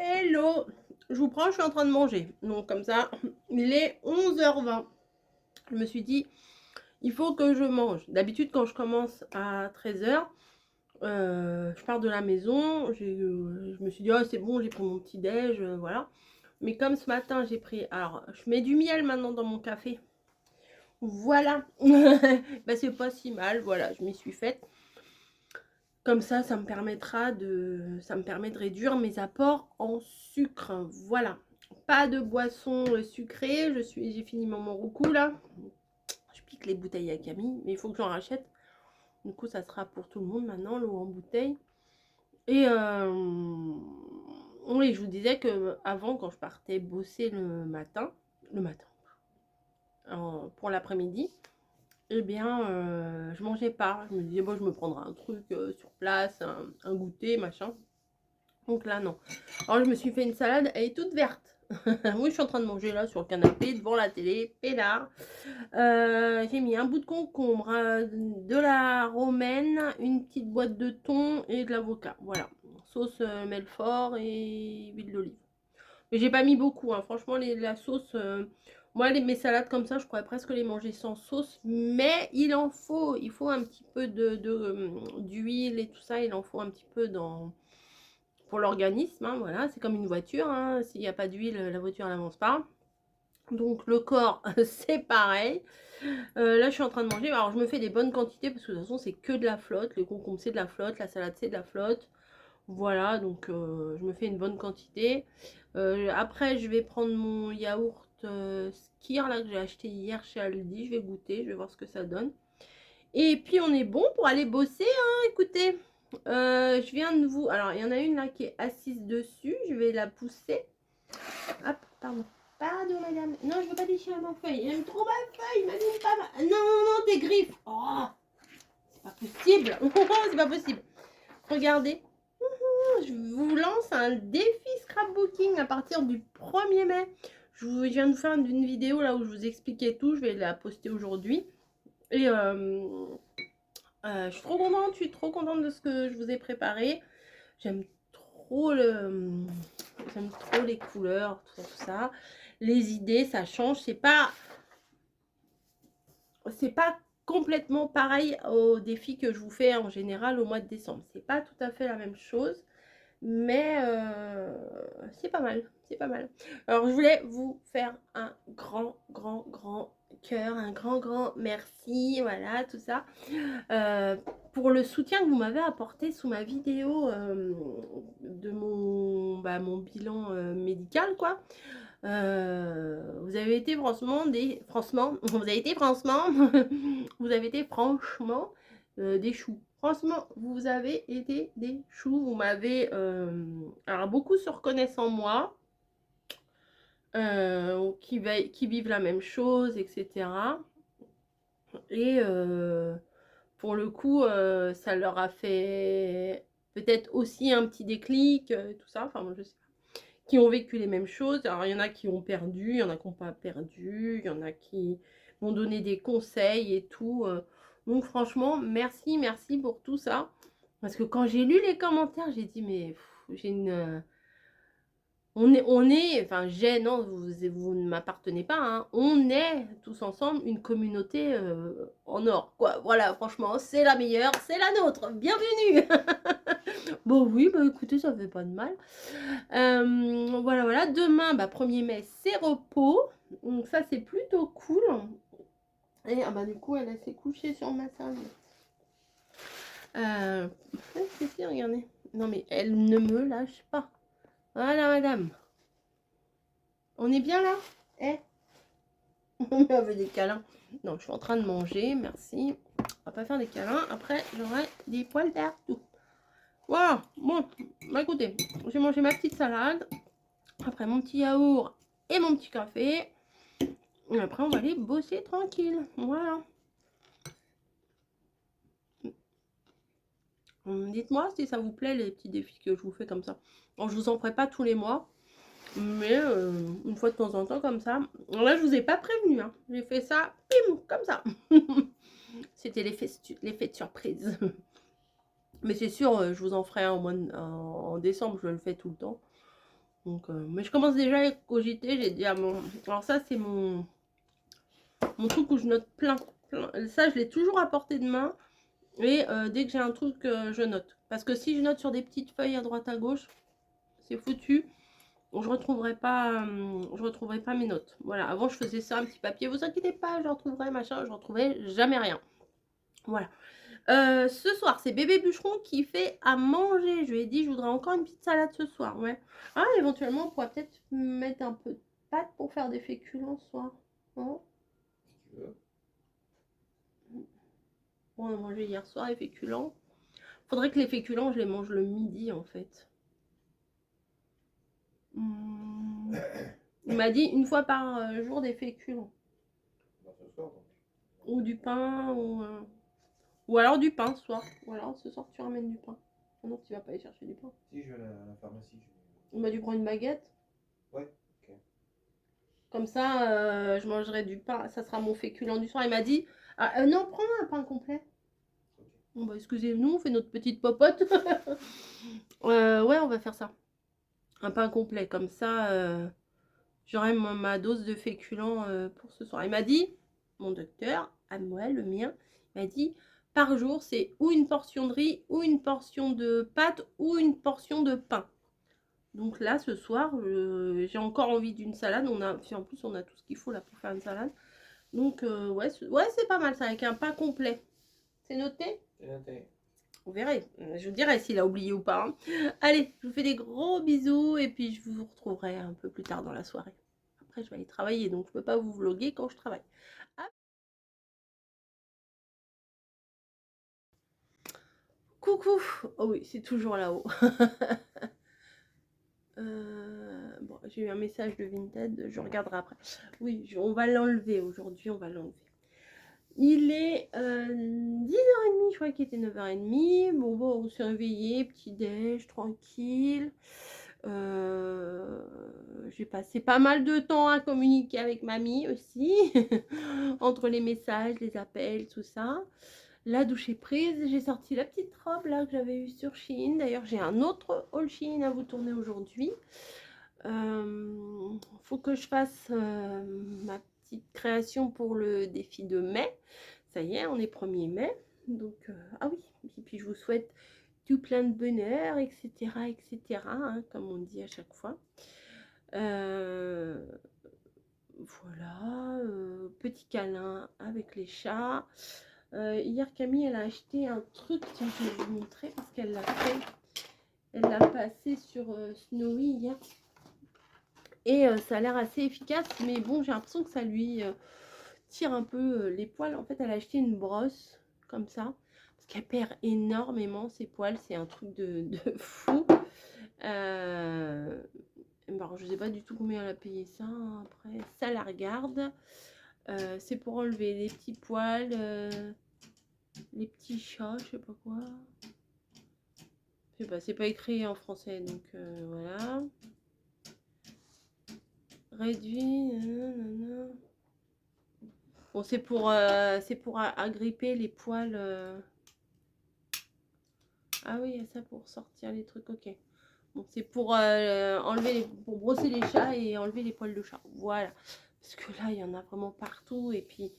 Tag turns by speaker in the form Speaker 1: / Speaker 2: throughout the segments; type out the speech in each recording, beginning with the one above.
Speaker 1: Hello, je vous prends, je suis en train de manger. Donc comme ça, il est 11h20. Je me suis dit, il faut que je mange. D'habitude, quand je commence à 13h, je pars de la maison. Je me suis dit, oh c'est bon, j'ai pris mon petit déj, voilà. Mais comme ce matin, j'ai pris... Alors, je mets du miel maintenant dans mon café. Voilà. Bah, c'est pas si mal, voilà, je m'y suis faite. Comme ça me permettra ça me permet de réduire mes apports en sucre. Voilà. Pas de boisson sucrée. J'ai fini mon roucou là. Je pique les bouteilles à Camille, mais il faut que j'en rachète. Du coup, ça sera pour tout le monde maintenant, l'eau en bouteille. Et oui, je vous disais que avant, quand je partais bosser le matin, pour l'après-midi, eh bien, je mangeais pas. Je me disais, bon, je me prendrai un truc sur place, un goûter, machin. Donc là, non. Alors, je me suis fait une salade, elle est toute verte. Oui, je suis en train de manger là sur le canapé, devant la télé, peinard. J'ai mis un bout de concombre, de la romaine, une petite boîte de thon et de l'avocat. Voilà. Sauce Melfort et huile d'olive. Mais j'ai pas mis beaucoup, hein. Franchement, la sauce... moi, mes salades comme ça, je pourrais presque les manger sans sauce. Mais il en faut. Il faut un petit peu d'huile et tout ça. Il en faut un petit peu pour l'organisme, hein, voilà, c'est comme une voiture, hein. S'il n'y a pas d'huile, la voiture n'avance pas. Donc le corps, c'est pareil. Là, je suis en train de manger. Alors, je me fais des bonnes quantités parce que de toute façon, c'est que de la flotte. Les concombres, c'est de la flotte. La salade, c'est de la flotte. Voilà, donc je me fais une bonne quantité. Après, je vais prendre mon yaourt Skyr là que j'ai acheté hier chez Aldi. Je vais goûter, je vais voir ce que ça donne. Et puis, on est bon pour aller bosser, hein, écoutez. Je viens de vous... Alors, il y en a une là qui est assise dessus. Je vais la pousser. Hop, pardon. Pardon, madame. Non, je veux pas déchirer ma feuille. Elle aime trop ma feuille. Madame, pas ma... Non, non, non, tes griffes. Oh, c'est pas possible. C'est pas possible. Regardez. Je vous lance un défi scrapbooking à partir du 1er mai. Je viens de vous faire une vidéo là où je vous expliquais tout. Je vais la poster aujourd'hui. Et je suis trop contente de ce que je vous ai préparé. J'aime trop j'aime trop les couleurs, tout ça. Les idées, ça change. C'est pas complètement pareil au défi que je vous fais en général au mois de décembre. C'est pas tout à fait la même chose, mais c'est pas mal. C'est pas mal. Alors, je voulais vous faire un grand cœur, un grand merci, voilà, tout ça. Pour le soutien que vous m'avez apporté sous ma vidéo de mon bilan médical, quoi. Vous avez été franchement vous avez été franchement des choux. Franchement, vous avez été des choux. Vous m'avez alors beaucoup se reconnaissent en moi, qui vivent la même chose, etc. Et pour le coup, ça leur a fait peut-être aussi un petit déclic, tout ça. Enfin, moi, je sais pas. Qui ont vécu les mêmes choses. Alors, il y en a qui ont perdu, il y en a qui n'ont pas perdu, il y en a qui m'ont donné des conseils et tout. Donc, franchement, merci pour tout ça. Parce que quand j'ai lu les commentaires, j'ai dit, mais j'ai une... enfin, non, vous ne m'appartenez pas, hein. On est tous ensemble une communauté en or, quoi. Voilà, franchement, c'est la meilleure, c'est la nôtre. Bienvenue. Bon, oui, bah écoutez, ça fait pas de mal. Voilà. Demain, 1er mai, c'est repos. Donc, ça, c'est plutôt cool. Et du coup, elle s'est couchée sur ma serviette. Si, regardez. Non, mais elle ne me lâche pas. Voilà, madame. On est bien là? On avait des câlins. Non, je suis en train de manger, merci. On va pas faire des câlins. Après, j'aurai des poils partout. Voilà, bon, écoutez, j'ai mangé ma petite salade. Après, mon petit yaourt et mon petit café. Et après, on va aller bosser tranquille. Voilà. Dites-moi si ça vous plaît, les petits défis que je vous fais comme ça. Alors, je vous en ferai pas tous les mois. Mais une fois de temps en temps comme ça. Alors là, je vous ai pas prévenu, hein. J'ai fait ça, pim, comme ça. C'était l'effet de surprise. Mais c'est sûr, je vous en ferai un en décembre, je le fais tout le temps. Donc, mais je commence déjà à cogiter. J'ai dit à mon... Alors ça, c'est mon truc où je note plein. Ça, je l'ai toujours à portée de main. Et dès que j'ai un truc, je note. Parce que si je note sur des petites feuilles à droite à gauche, c'est foutu. Je retrouverai pas mes notes. Voilà, avant je faisais ça, un petit papier. Vous inquiétez pas, je retrouverai machin. Je retrouvais jamais rien. Voilà. Ce soir, c'est bébé bûcheron qui fait à manger. Je lui ai dit, je voudrais encore une petite salade ce soir. Ouais. Ah, éventuellement, on pourrait peut-être mettre un peu de pâte pour faire des féculents ce soir. Hein. Bon, on a mangé hier soir les féculents. Faudrait que les féculents, je les mange le midi en fait. Il m'a dit une fois par jour des féculents. Ou du pain, ou alors du pain ce soir. Ou alors ce soir tu ramènes du pain. Ah non, tu vas pas aller chercher du pain.
Speaker 2: Si, je vais à la pharmacie.
Speaker 1: On m'a dû prendre une baguette.
Speaker 2: Ouais, ok.
Speaker 1: Comme ça, je mangerai du pain. Ça sera mon féculent du soir. Il m'a dit non, prends un pain complet. Okay. Bon, bah, excusez-nous, on fait notre petite popote. Ouais, on va faire ça. Un pain complet. Comme ça, j'aurai ma dose de féculents pour ce soir. Il m'a dit, mon docteur, à moi, le mien, il m'a dit, par jour, c'est ou une portion de riz, ou une portion de pâtes, ou une portion de pain. Donc là, ce soir, j'ai encore envie d'une salade. En plus, on a tout ce qu'il faut là pour faire une salade. Donc, ouais, c'est pas mal ça, avec un pain complet. C'est noté?
Speaker 2: C'est noté.
Speaker 1: On verrait. Je vous dirai s'il a oublié ou pas. Hein. Allez, je vous fais des gros bisous et puis je vous retrouverai un peu plus tard dans la soirée. Après, je vais aller travailler, donc je peux pas vous vloguer quand je travaille. Ah. Coucou. Oh oui, c'est toujours là-haut. Bon, j'ai eu un message de Vinted, je regarderai après. Oui, on va l'enlever aujourd'hui, on va l'enlever. Il est 10h30, je crois qu'il était 9h30. Bon, on s'est réveillé, petit déj, tranquille. J'ai passé pas mal de temps à communiquer avec mamie aussi, entre les messages, les appels, tout ça. La douche est prise, j'ai sorti la petite robe là que j'avais eue sur Shein. D'ailleurs, j'ai un autre haul Shein à vous tourner aujourd'hui. Faut que je fasse ma petite création pour le défi de mai. Ça y est, on est 1er mai. Donc, ah oui, et puis je vous souhaite tout plein de bonheur, etc. etc. Hein, comme on dit à chaque fois. Voilà, petit câlin avec les chats. Hier, Camille, elle a acheté un truc, tiens, je vais vous montrer parce qu'elle l'a fait. Elle l'a passé sur Snowy hier. Et ça a l'air assez efficace, mais bon, j'ai l'impression que ça lui tire un peu les poils. En fait, elle a acheté une brosse comme ça, parce qu'elle perd énormément ses poils. C'est un truc de fou. Bon, je sais pas du tout combien elle a payé ça. Hein. Après, ça la regarde. C'est pour enlever les petits poils, les petits chats, je sais pas quoi. Je sais pas, c'est pas écrit en français, donc voilà. Réduit. Bon, c'est pour agripper les poils. Ah oui, il y a ça pour sortir les trucs, ok. Bon, c'est pour enlever pour brosser les chats et enlever les poils de chat. Voilà. Parce que là, il y en a vraiment partout. Et puis,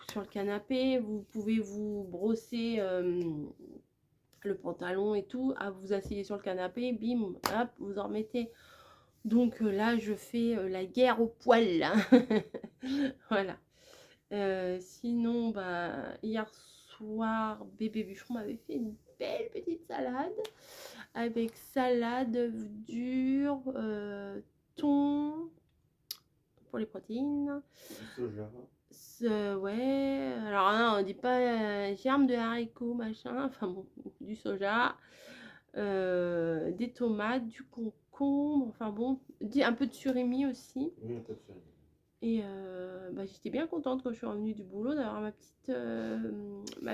Speaker 1: sur le canapé, vous pouvez vous brosser le pantalon et tout. Ah, vous asseyez sur le canapé, bim, hop, vous en remettez. Donc là, je fais la guerre aux poils. Là. Voilà. Sinon, bah, hier soir, bébé bûcheron m'avait fait une belle petite salade avec salade, œufs durs, thon pour les protéines. Du soja. Ouais, alors non, on dit pas germe de haricots, machin, enfin bon, du soja, des tomates, du concombre, enfin bon, un peu de surimi aussi.
Speaker 2: Oui, un peu de surimi.
Speaker 1: Et bah, j'étais bien contente quand je suis revenue du boulot d'avoir ma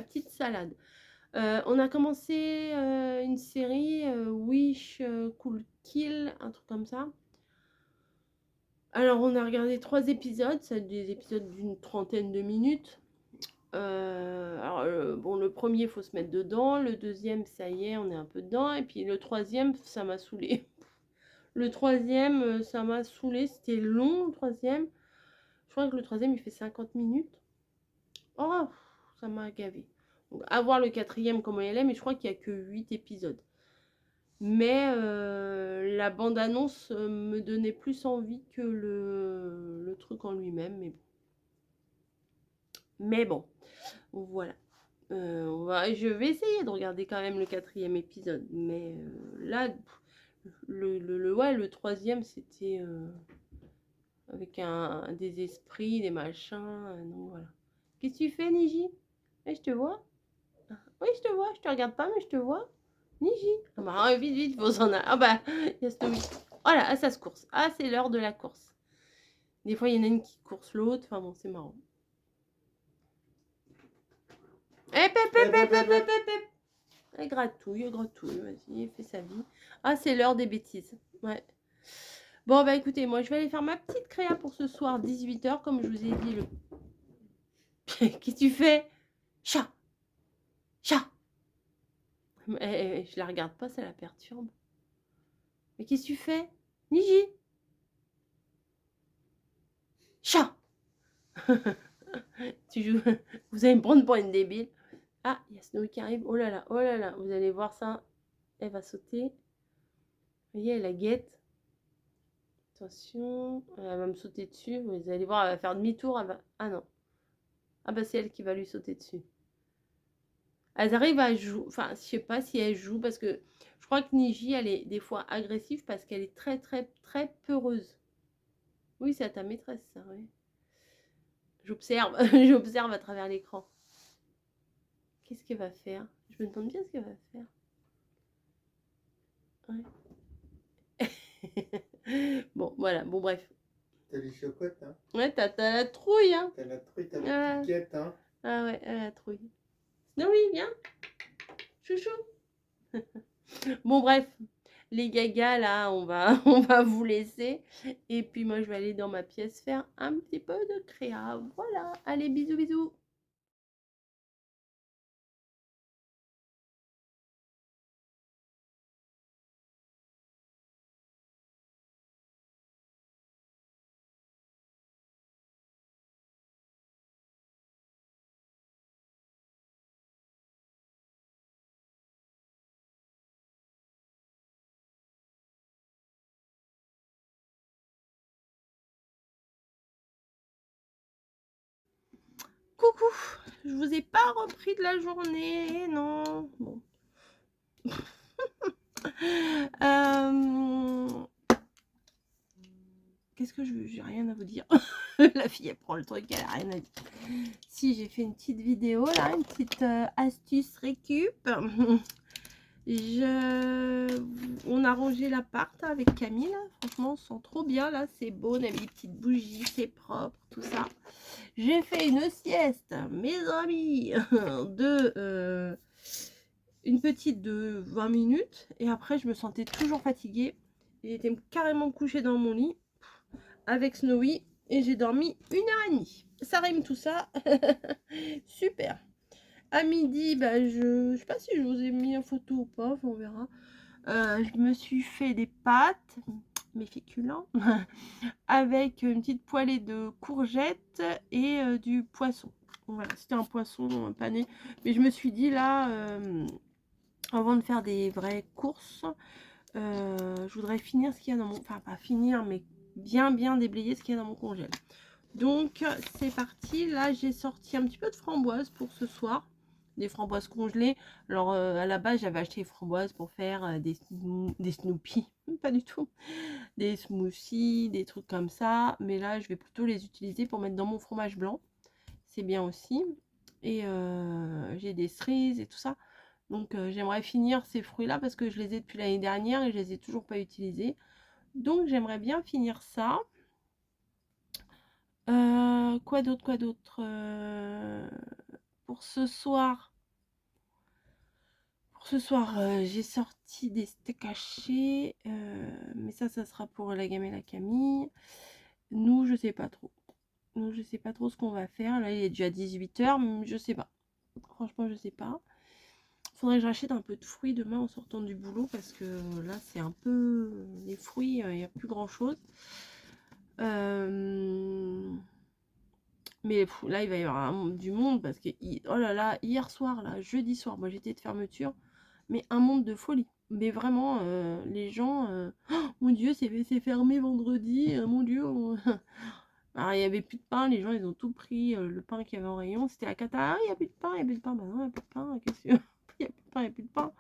Speaker 1: petite salade. On a commencé une série Wish Cool Kill, un truc comme ça. Alors on a regardé 3 épisodes, c'est des épisodes d'une trentaine de minutes. Bon, le premier, il faut se mettre dedans. Le deuxième, ça y est, on est un peu dedans. Et puis le troisième, ça m'a saoulée. Le troisième, ça m'a saoulé. C'était long, le troisième. Je crois que le troisième, il fait 50 minutes. Oh, ça m'a gavé. Donc, à voir le quatrième, comment il est, mais je crois qu'il n'y a que 8 épisodes. Mais la bande-annonce me donnait plus envie que le truc en lui-même. Mais bon, voilà. Je vais essayer de regarder quand même le quatrième épisode. Mais là, le troisième, c'était avec des esprits, des machins. Donc voilà. Qu'est-ce que tu fais, Niji? Eh, je te vois? Oui, je te vois. Je te regarde pas, mais je te vois. Niji. Ah bah, vite, vite, faut s'en aller. Ah bah, il y a Snowy. Voilà, ah, ça se course. Ah, c'est l'heure de la course. Des fois, il y en a une qui course l'autre. Enfin bon, c'est marrant. Hep, hep, hep, hep, hep, hep, hep, hep. Elle gratouille, vas-y, fais sa vie. Ah, c'est l'heure des bêtises. Ouais. Bon, bah écoutez, moi, je vais aller faire ma petite créa pour ce soir, 18h, comme je vous ai dit. Qu'est-ce que tu fais? Chat. Chat. Je la regarde pas, ça la perturbe. Mais qu'est-ce que tu fais? Niji. Chat. Tu joues. Vous allez me prendre pour une débile. Ah, il y a Snowy qui arrive. Oh là là, vous allez voir ça. Elle va sauter. Vous voyez, elle la guette. Attention, elle va me sauter dessus. Vous allez voir, elle va faire demi-tour. Ah non. Ah bah c'est elle qui va lui sauter dessus. Elles arrivent à jouer. Enfin, je sais pas si elle joue parce que je crois que Niji, elle est des fois agressive parce qu'elle est très très très peureuse. Oui, c'est à ta maîtresse ça, oui. J'observe, j'observe à travers l'écran. Qu'est-ce qu'elle va faire? Je me demande bien ce qu'elle va faire. Ouais. Bon, voilà, bon bref.
Speaker 2: T'as les chocottes, hein?
Speaker 1: Ouais, t'as la trouille, hein?
Speaker 2: T'as la trouille, t'as la piquette, hein?
Speaker 1: Ah ouais, la trouille. Snowy, viens. Chouchou. Bon bref, les gagas là, on va vous laisser. Et puis moi je vais aller dans ma pièce faire un petit peu de créa. Voilà, allez bisous bisous. Coucou, je vous ai pas repris de la journée, non. Bon. Qu'est-ce que j'ai rien à vous dire. La fille elle prend le truc, elle a rien à dire. Si j'ai fait une petite vidéo là, une petite astuce récup. On a rangé l'appart avec Camille. Franchement, on se sent trop bien là. C'est beau, on a mis des petites bougies, c'est propre, tout ça. J'ai fait une sieste, mes amis, une petite de 20 minutes. Et après, je me sentais toujours fatiguée. J'étais carrément couchée dans mon lit avec Snowy. Et j'ai dormi 1h30. Ça rime tout ça. Super. À midi, bah, je sais pas si je vous ai mis en photo ou pas, on verra. Je me suis fait des pâtes, mes féculents, avec une petite poêlée de courgettes et du poisson. Voilà, c'était un poisson pané. Mais je me suis dit là, avant de faire des vraies courses, je voudrais finir ce qu'il y a dans mon... Enfin, pas finir, mais bien déblayer ce qu'il y a dans mon congèle. Donc, c'est parti. Là, j'ai sorti un petit peu de framboises pour ce soir. Des framboises congelées. Alors, à la base, j'avais acheté des framboises pour faire des Snoopy. Pas du tout. Des smoothies, des trucs comme ça. Mais là, je vais plutôt les utiliser pour mettre dans mon fromage blanc. C'est bien aussi. Et j'ai des cerises et tout ça. Donc, j'aimerais finir ces fruits-là parce que je les ai depuis l'année dernière et je les ai toujours pas utilisés. Donc, j'aimerais bien finir ça. Quoi d'autre pour ce soir, j'ai sorti des steaks hachés, mais ça sera pour la gamme et la Camille. Nous, je sais pas trop. Nous, je sais pas trop ce qu'on va faire. Là, il est déjà 18h, mais je sais pas. Franchement, je sais pas. Faudrait que j'achète un peu de fruits demain en sortant du boulot parce que là, c'est un peu... Les fruits, il n'y a plus grand chose. Mais là, il va y avoir du monde parce que, oh là là, hier soir, là, jeudi soir, moi j'étais de fermeture, mais un monde de folie. Mais vraiment, les gens, oh, mon Dieu, c'est fermé vendredi, mon Dieu. Alors, il n'y avait plus de pain, les gens, ils ont tout pris, le pain qu'il y avait en rayon. C'était la cata, ah, il n'y a plus de pain, il n'y a plus de pain. Bah non, il n'y a plus de pain, qu'est-ce que... Il n'y a plus de pain, il n'y a plus de pain.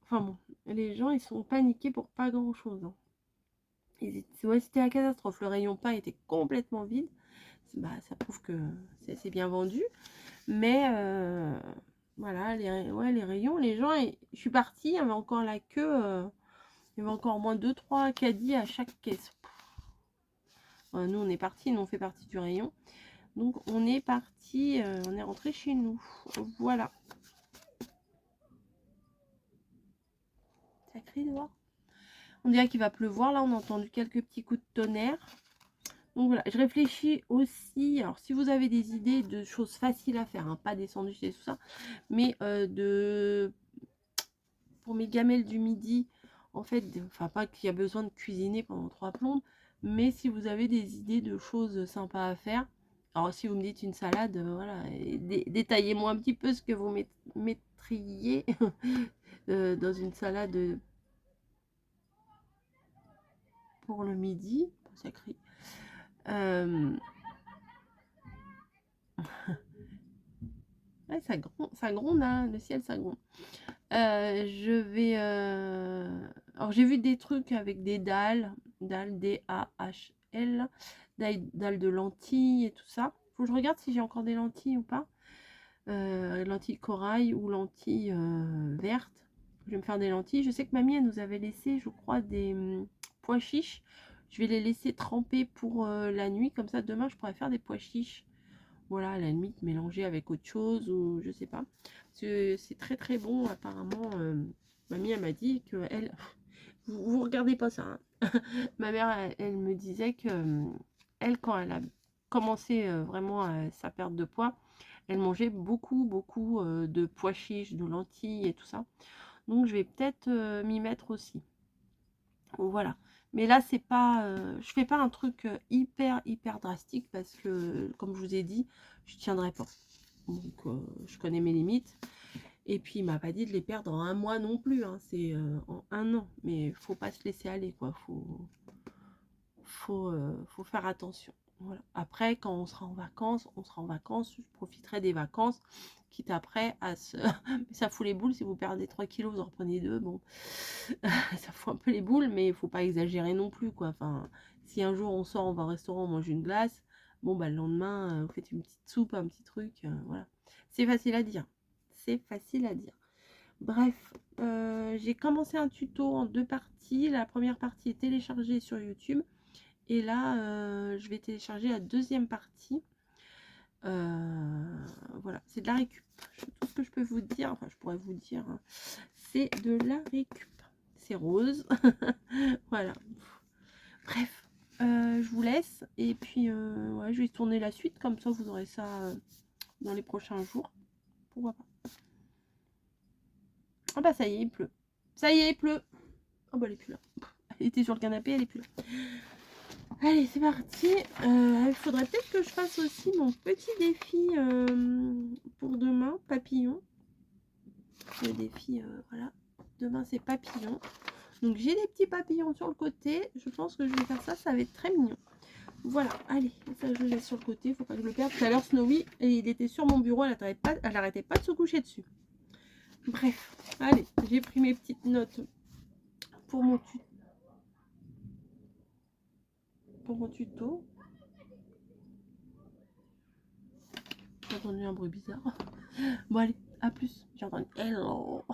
Speaker 1: Enfin bon, les gens, ils sont paniqués pour pas grand-chose. Hein. Ouais, c'était la catastrophe, le rayon pain était complètement vide. Bah, ça prouve que c'est bien vendu. Mais voilà, les rayons, les gens, je suis partie, il y avait encore la queue, il y avait encore au moins 2-3 caddies à chaque caisse. Nous, on est parti, nous, on fait partie du rayon. Donc, on est parti, on est rentré chez nous. Voilà. Ça crie dehors. On dirait qu'il va pleuvoir. Là, on a entendu quelques petits coups de tonnerre. Donc voilà, je réfléchis aussi, alors si vous avez des idées de choses faciles à faire, hein, pas des sandwichs et tout ça, mais pour mes gamelles du midi, en fait, enfin pas qu'il y a besoin de cuisiner pendant 3 plombes, mais si vous avez des idées de choses sympas à faire, alors si vous me dites une salade, voilà, détaillez-moi un petit peu ce que vous mettriez dans une salade pour le midi, ça crie. Ouais, ça gronde, hein, le ciel, ça gronde. Je vais... Alors, j'ai vu des trucs avec des dalles, D-A-H-L, dalles de lentilles et tout ça. Faut que je regarde si j'ai encore des lentilles ou pas. Lentilles corail ou lentilles vertes. Je vais me faire des lentilles. Je sais que mamie, elle nous avait laissé, je crois, des pois chiches. Je vais les laisser tremper pour la nuit. Comme ça, demain, je pourrais faire des pois chiches. Voilà, à la limite, mélanger avec autre chose ou je sais pas. C'est très très bon, apparemment. Mamie, elle m'a dit que elle. Vous regardez pas ça. Hein. Ma mère, elle me disait que elle, quand elle a commencé vraiment sa perte de poids, elle mangeait beaucoup de pois chiches, de lentilles et tout ça. Donc je vais peut-être m'y mettre aussi. Voilà. Mais là, c'est pas, je fais pas un truc hyper drastique parce que, comme je vous ai dit, je tiendrai pas. Donc, je connais mes limites. Et puis, il m'a pas dit de les perdre en 1 mois non plus. Hein. C'est en 1 an. Mais faut pas se laisser aller, quoi. Faut faire attention. Voilà. Après, quand on sera en vacances, on sera en vacances. Je profiterai des vacances, quitte après à se... Mais ça fout les boules. Si vous perdez 3 kilos, vous en reprenez 2. Bon, ça fout un peu les boules, mais il faut pas exagérer non plus, quoi. Enfin, si un jour on sort, on va au restaurant, on mange une glace, bon, bah le lendemain, vous faites une petite soupe, un petit truc, voilà. C'est facile à dire. C'est facile à dire. Bref, j'ai commencé un tuto en 2 parties. La première partie est téléchargée sur YouTube. Et là, je vais télécharger la deuxième partie. Voilà, c'est de la récup. Tout ce que je peux vous dire, enfin je pourrais vous dire, hein, c'est de la récup. C'est rose. Voilà. Bref, je vous laisse. Et puis, ouais, je vais tourner la suite. Comme ça, vous aurez ça dans les prochains jours. Pourquoi pas. Ah bah ça y est, il pleut. Ça y est, il pleut. Oh bah elle est plus là. Elle était sur le canapé, elle est plus là. Allez, c'est parti. Il faudrait peut-être que je fasse aussi mon petit défi pour demain, papillon. Le défi, voilà. Demain, c'est papillon. Donc, j'ai des petits papillons sur le côté. Je pense que je vais faire ça. Ça va être très mignon. Voilà, allez. Ça, je le laisse sur le côté. Il ne faut pas que je le perde. Tout à l'heure, Snowy, et il était sur mon bureau. Elle n'arrêtait pas de se coucher dessus. Bref, allez. J'ai pris mes petites notes pour mon tuto. J'ai entendu un bruit bizarre. Bon, allez, à plus. J'ai entendu hello.